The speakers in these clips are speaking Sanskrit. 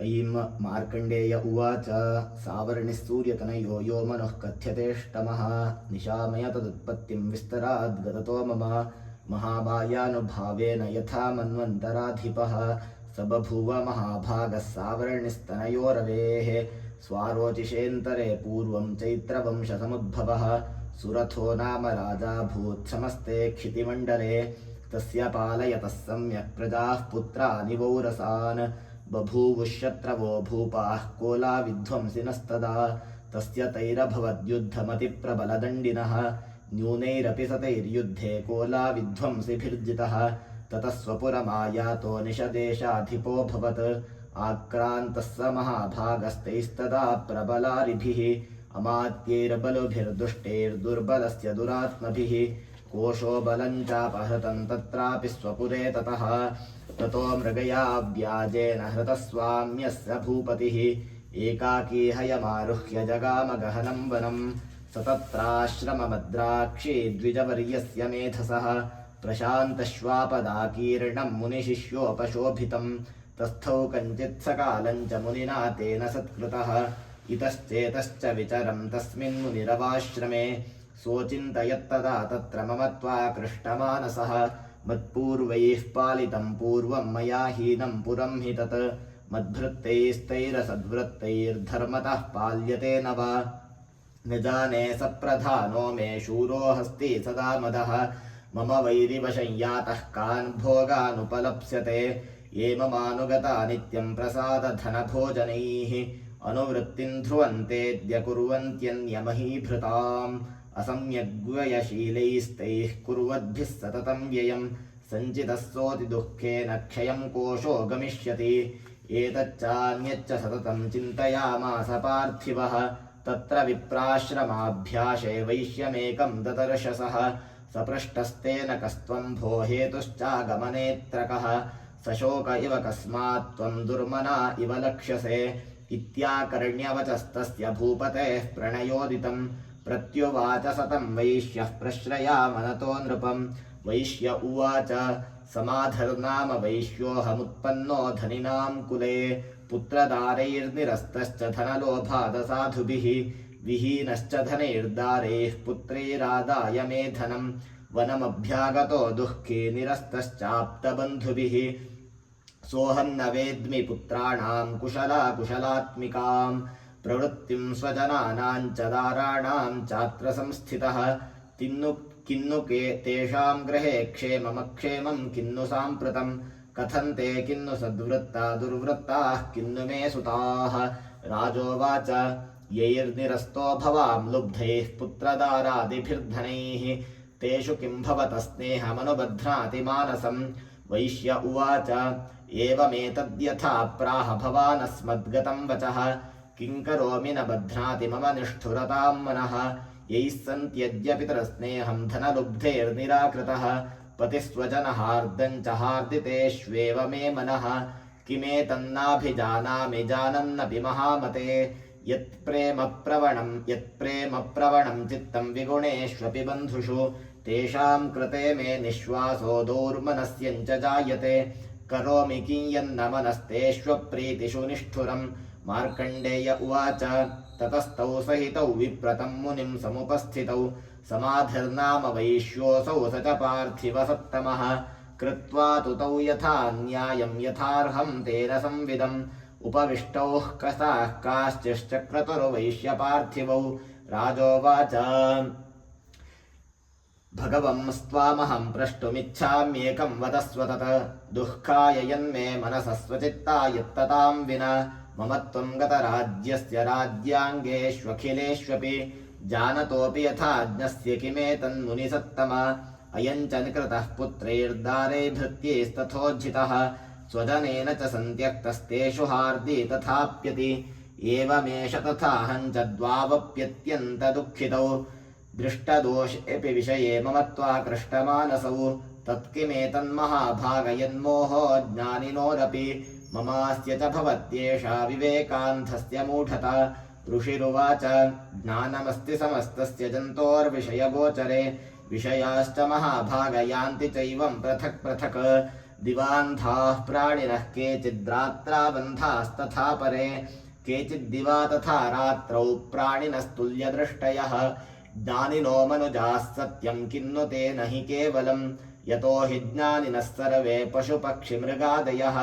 ऐं मार्कण्डेय उवाच सावर्णिः सूर्यतनयो यो मनः कथ्यतेष्टमः निशामय तदुत्पत्तिं विस्तराद्गततो मम महामायानुभावेन यथा मन्वन्तराधिपः स बभूव महाभागः सावर्णिस्तनयो रवेः स्वारोचिषेऽन्तरे पूर्वं चैत्रवंशसमुद्भवः सुरथो नाम राजा भूत् समस्ते क्षितिमण्डले तस्य पालयतः सम्यक् प्रजाः पुत्रानि वौरसान् बभूवुशत्रवो भूपाः कोलाविध्वंसिनस्तदा तस्य तैरभवद्युद्धमतिप्रबलदण्डिनः न्यूनैरपि सतैर्युद्धे कोलाविध्वंसिभिर्जितः ततः स्वपुरमायातो निशदेशाधिपोऽभवत् आक्रान्तः स महाभागस्तैस्तदा प्रबलारिभिः अमात्यैर्बलुभिर्दुष्टैर्दुर्बलस्य दुरात्मभिः कोशो बलं चापहृतं तत्रापि स्वपुरे ततः ततो मृगया व्याजेन हृतस्वाम्यस्य भूपतिः एकाकी हयमारुह्य जगाम गहनं वनं स तत्राश्रममद्राक्षी द्विजवर्यस्य मेधसः प्रशान्तश्वापदाकीर्णं मुनिशिष्योपशोभितं तस्थौ कञ्चित् सकालं च मुनिना तेन सत्कृतः इतश्चेतश्च विचरं तस्मिन् मुनिरवाश्रमे सोचिन्तयत्तदा तत्र मम त्वाकृष्टमानसः मत्पूर्वैः पालितं पूर्वं मया हीनं पुरं हि तत् मद्भृत्तैस्तैरसद्वृत्तैर्धर्मतः पाल्यते न वा न जाने सप्रधानो मे शूरो हस्ति सदा मदः मम वैरिवशं यातः कान् भोगानुपलप्स्यते ये ममानुगता नित्यं प्रसादधनभोजनैः अनुवृत्तिं ध्रुवन्तेऽद्य कुर्वन्त्यन्यमहीभृताम् असम्यग्व्ययशीलैस्तैः कुर्वद्भिः सततं व्ययं सञ्चितः सोऽति दुःखेन क्षयं कोशो गमिष्यति एतच्चान्यच्च सततं चिन्तयामास पार्थिवः तत्र विप्राश्रमाभ्यासे वैश्यमेकं ददर्शसः सपृष्टस्तेन कस्त्वं भो हेतुश्चागमनेऽत्र कः सशोक इव कस्मात् त्वं दुर्मना इव लक्ष्यसे इत्याकर्ण्यवचस्तस्य भूपतेः प्रणयोदितं प्रत्युवाच सतं वैश्यः प्रश्रयामनतो नृपं वैश्य उवाच समाधर्नाम वैश्योऽहमुत्पन्नो धनिनां कुले पुत्रदारैर्निरस्तश्च धनलोभादसाधुभिः विहीनश्च धनैर्दारैः पुत्रैरादाय मे धनं वनमभ्यागतो दुःखी निरस्तश्चाप्तबन्धुभिः सोऽहं न वेद्मि पुत्राणां कुशलात्मिकां प्रवृत्तिं स्वजनानां च दाराणां चात्र संस्थितः किन्नु तेषां गृहे क्षेममक्षेमं किन्नु साम्प्रतं कथन्ते किन्नु सद्वृत्ता दुर्वृत्ताः किन्नु मे सुताः राजोवाच यैर्निरस्तो भवां लुब्धैः पुत्रदारादिभिर्धनैः तेषु किं भवतः स्नेहमनुबध्नाति मानसं वैश्य उवाच एवमेतद्यथा प्राह भवानस्मद्गतं वचः किं करोमि न बध्नाति मम निष्ठुरतां मनः यैः सन्त्यद्यपि तरस्नेहं धनलुब्धैर्निराकृतः पतिस्वजनहार्दं च हार्दितेष्वेव मे मनः किमेतन्नाभिजानामि जानन्नपि महामते यत्प्रेमप्रवणं चित्तं विगुणेष्वपि बन्धुषु तेषां कृते मे निःश्वासो दौर्मनस्यञ्च जायते करोमि कियन्न मनस्तेष्वप्रीतिषु निष्ठुरं मार्कण्डेय उवाच ततस्तौ सहितौ विप्रतं मुनिं समुपस्थितौ समाधिर्नाम वैश्योऽसौ स च पार्थिवसत्तमः कृत्वा तु तौ यथा न्यायं यथार्हं तेन संविदम् उपविष्टौ कसाः काश्चिश्चक्रतुर्वैश्यपार्थिवौ राजोवाच भगवंस्त्वामहं प्रष्टुमिच्छाम्येकं वदस्व तत् दुःखाय यन्मे मनसः स्वचित्ता यत्ततां विना मम त्वं गतराज्यस्य राज्याङ्गेष्वखिलेष्वपि जानतोऽपि यथाज्ञस्य किमेतन्मुनिसत्तम अयं च निकृतः पुत्रैर्दारे भृत्यैस्तथोज्झितः स्वजनेन च सन्त्यक्तस्तेषु हार्दी तथाप्यति एवमेष तथाहं च द्वावप्यत्यन्तदुःखितौ दृष्टदोषेऽपि विषये मम त्वाकृष्टमानसौ तत्किमेतन्महाभागयन्मोहो ज्ञानिनोरपि ममास्य च भवत्येषा विवेकान्धस्य मूढता ऋषिरुवाच ज्ञानमस्ति समस्तस्य जन्तोर्विषयगोचरे विषयाश्च महाभागयान्ति चैवं पृथक् पृथक् दिवान्धाः प्राणिनः केचिद्रात्राबन्धास्तथा परे केचिद्दिवा तथा रात्रौ प्राणिनस्तुल्यदृष्टयः ज्ञानिनो मनुजाः सत्यं किन्नु तेन हि केवलम् यतो हि ज्ञानिनः सर्वे पशुपक्षिमृगादयः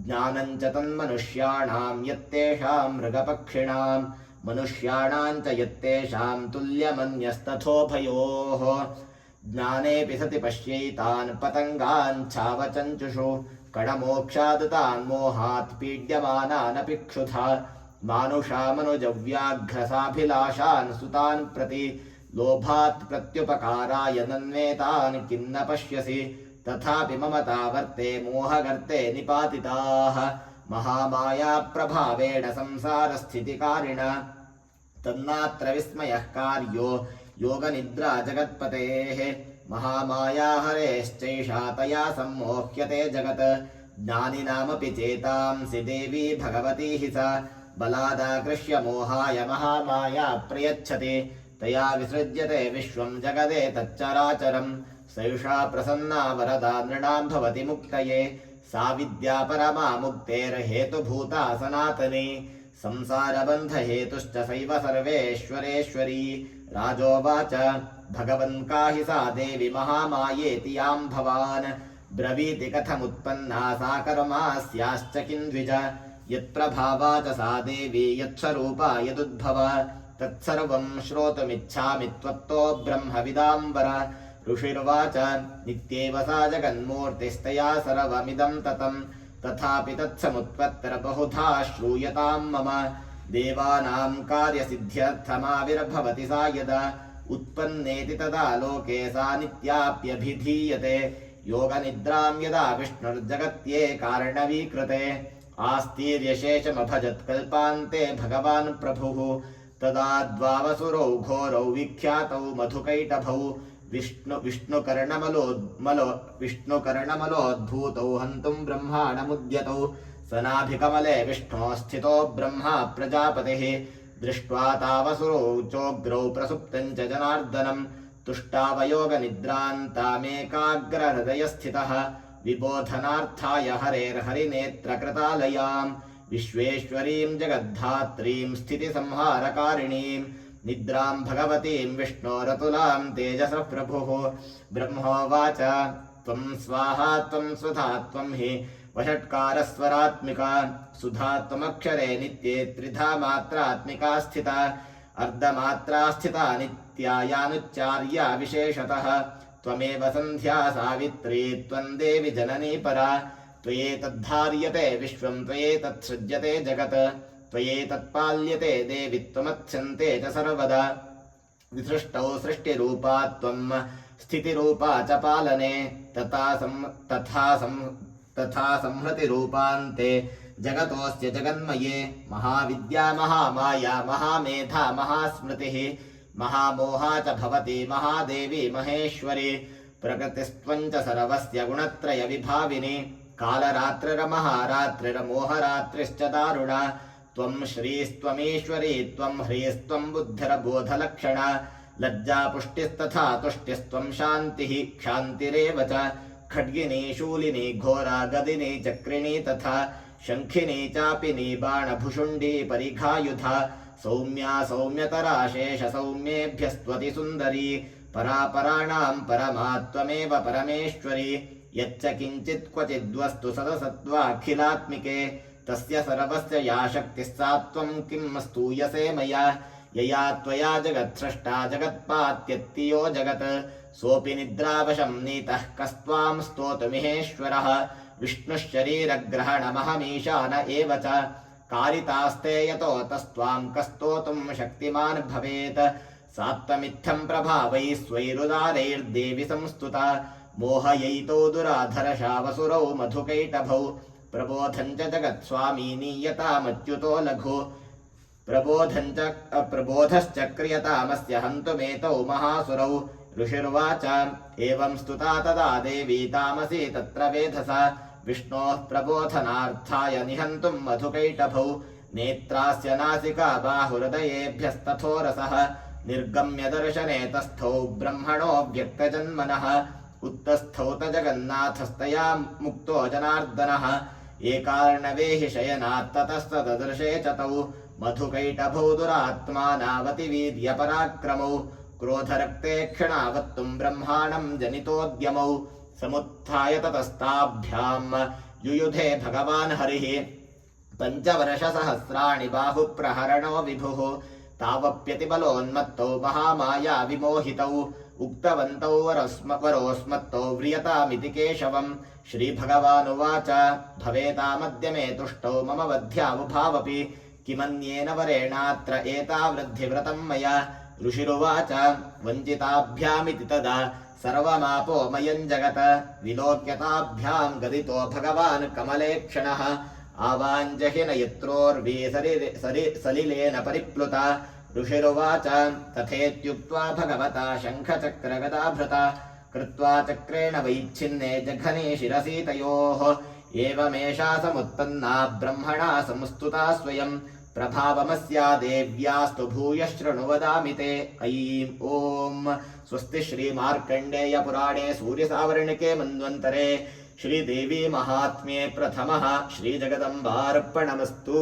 ज्ञानं च तन्मनुष्याणां यत्तेषां मृगपक्षिणां मनुष्याणां च यत्तेषां तुल्यमन्यस्तथोभयोः ज्ञानेऽपि सति पश्यैतान् पतङ्गान् छावचञ्चुषु कणमोक्षादतान् मोहात् पीड्यमानानपि क्षुधा मानुषामनुजव्याघ्रसाभिलाषान् सुतान् प्रति लोभात् प्रत्युपकाराय नन्वेतान् किन्न पश्यसि तथापि ममता वर्ते मोहगर्ते निपातिताः महामाया प्रभावेण संसारस्थितिकारिणा तन्नात्र विस्मयः कार्यो योगनिद्रा जगत्पतेः महामाया हरेश्चैषा तया सम्मोह्यते जगत् ज्ञानिनामपि चेतांसि देवी भगवती हि सा बलादाकृष्य मोहाय महामाया प्रयच्छति तया विसृज्यते विश्वं जगदेतच्चराचरं सैषा प्रसन्ना वरदा नृणां भवति मुक्तये सा विद्या परमा मुक्तेर्हेतुभूता सनातनी संसारबन्धहेतुश्च सैव सर्वेश्वरेश्वरी राजोवाच भगवन् का हि सा देवी महामायेति यां भवान् ब्रवीति कथमुत्पन्ना सा कर्मास्याश्च किन्द्विज यत्प्रभावा च सा देवी यत्स्वरूपा यदुद्भवा तत्सर्वं श्रोतुमिच्छामि त्वत्तो ब्रह्मविदाम्बर ऋषिर्वाच नित्येव सा जगन्मूर्तिस्तया सर्वमिदं ततं तथापि तत्समुत्पत्तिर्बहुधा श्रूयतां मम देवानां कार्यसिद्ध्यर्थमाविर्भवति सा यदा उत्पन्नेति तदा लोके सा नित्याप्यभिधीयते योगनिद्रां यदा विष्णुर्जगत्ये कारणवीकृते आस्तीर्यशेषमभजत्कल्पान्ते भगवान् प्रभुः तदा द्वावसुरौ घोरौ विख्यातौ मधुकैटभौ विष्णुकर्णमलोद्भूतौ हन्तुं ब्रह्माणमुद्यतौ सनाभिकमले विष्णो स्थितो ब्रह्मा प्रजापतिः दृष्ट्वा तावसुरौ चोग्रौ प्रसुप्तं च जनार्दनं तुष्टावयोगनिद्रान्तामेकाग्रहृदयस्थितः विबोधनार्थाय हरेर्हरिनेत्रकृतालयां विश्वेश्वरीं जगद्धात्रीं स्थितिसंहारकारिणीं निद्रां भगवतीं विष्णोरतुलां तेजसः प्रभुः ब्रह्मोवाच त्वं स्वाहा त्वं स्वधा त्वं हि वषट्कारस्वरात्मिका सुधा त्वमक्षरे नित्ये त्रिधा मात्रात्मिका स्थिता अर्धमात्रा स्थिता नित्या यानुच्चार्या विशेषतः त्वमेव सन्ध्या सावित्री त्वं देवि जननी परा त्वयेतद्धार्यते विश्वं त्वयेतत्सृज्यते जगत् त्वयेतत्पाल्यते देवि त्वमत्स्यन्ते च सर्वदा विसृष्टौ सृष्टिरूपा त्वं स्थितिरूपा च पालने तथा संहृतिरूपान्ते जगतोऽस्य जगन्मये महाविद्या महामाया महामेधा महास्मृतिः महामोहा च भवति महादेवी महेश्वरी प्रकृतिस्त्वं च सर्वस्य गुणत्रयविभाविनी कालरात्रिर्महारात्रिर्मोहरात्रिश्च दारुणा त्वं श्रीस्त्वमीश्वरी त्वं ह्रीस्त्वं बुद्धिर्बोधलक्षणा लज्जा पुष्टिस्तथा तुष्टिस्त्वं शान्तिः क्षान्तिरेव च खड्गिनी शूलिनी घोरा गदिनी चक्रिणी तथा शङ्खिनी चापिनी बाणभुषुण्डी परिघायुधा सौम्या सौम्यतरा शेष सौम्येभ्यस्त्वति सुन्दरी परापराणां परमा त्वमेव परमेश्वरी यच्च किञ्चित् क्वचिद्वस्तु सदसत्त्वाखिलात्मिके तस्य सर्वस्य या शक्तिः सा त्वं किं स्तूयसे मया यया त्वया जगत्सृष्टा जगत्पात्यत्तियो जगत् सोऽपि निद्रावशं नीतः कस्त्वां स्तोतुमिहेश्वरः विष्णुश्शरीरग्रहणमहमीशान एव च कारितास्ते यतो तस्त्वां कस्तोतुं शक्तिमान् भवेत् सात्त्वमित्थं प्रभावैः स्वैरुदारैर्देवि संस्तुता मोहयैतौ दुराधरशावसुरौ मधुकैटभौ प्रबोधं च जगत्स्वामी नीयतामच्युतो लघु प्रबोधश्च क्रियतामस्य हन्तुमेतौ महासुरौ ऋषिर्वाच एवं स्तुता तदा देवी तामसी तत्र वेधसा विष्णोः प्रबोधनार्थाय निहन्तुं मधुकैटभौ नेत्रास्य नासिका बाहुहृदयेभ्यस्तथो रसः निर्गम्य दर्शने तस्थौ ब्रह्मणो व्यक्तजन्मनः उत्तस्थौत जगन्नाथस्तया मुक्तो जनार्दनः एकार्णवे हि शयनात्ततस्तददृशे च तौ मधुकैटभौ दुरात्मानावतिवीर्यपराक्रमौ क्रोधरक्ते क्षणावत्तुम् ब्रह्माणम् जनितोद्यमौ समुत्थाय ततस्ताभ्याम् युयुधे भगवान् हरिः पञ्चवर्षसहस्राणि बाहुप्रहरणो विभुः तावप्यतिबलोन्मत्तौ महामाया विमोहितौ उक्तवन्तौ वरोऽस्मत्तौ व्रियतामिति केशवम् श्रीभगवानुवाच भवेतामद्य मे तुष्टौ मम वध्यावुभावपि किमन्येन वरेणात्र एतावृद्धिव्रतम् मया ऋषिरुवाच वञ्चिताभ्यामिति तदा सर्वमापोमयम् जगत् विलोक्यताभ्याम् गदितो भगवान् कमलेक्षणः आवाञ्जहि न यत्रोर्वी सलिलेन परिप्लुता ऋषिरुवाच तथेत्युक्त्वा भगवता शङ्खचक्रगदाभृता कृत्वा चक्रेण वैच्छिन्ने जघने शिरसि तयोः एवमेषा समुत्पन्ना ब्रह्मणा संस्तुता स्वयम् प्रभावमस्या देव्यास्तु भूयशृणु वदामि ते ऐं ॐ स्वस्ति श्रीमार्कण्डेयपुराणे सूर्यसावर्णिके मन्वन्तरे श्रीदेवी महात्म्ये प्रथमः श्रीजगदम्बार्पणमस्तु।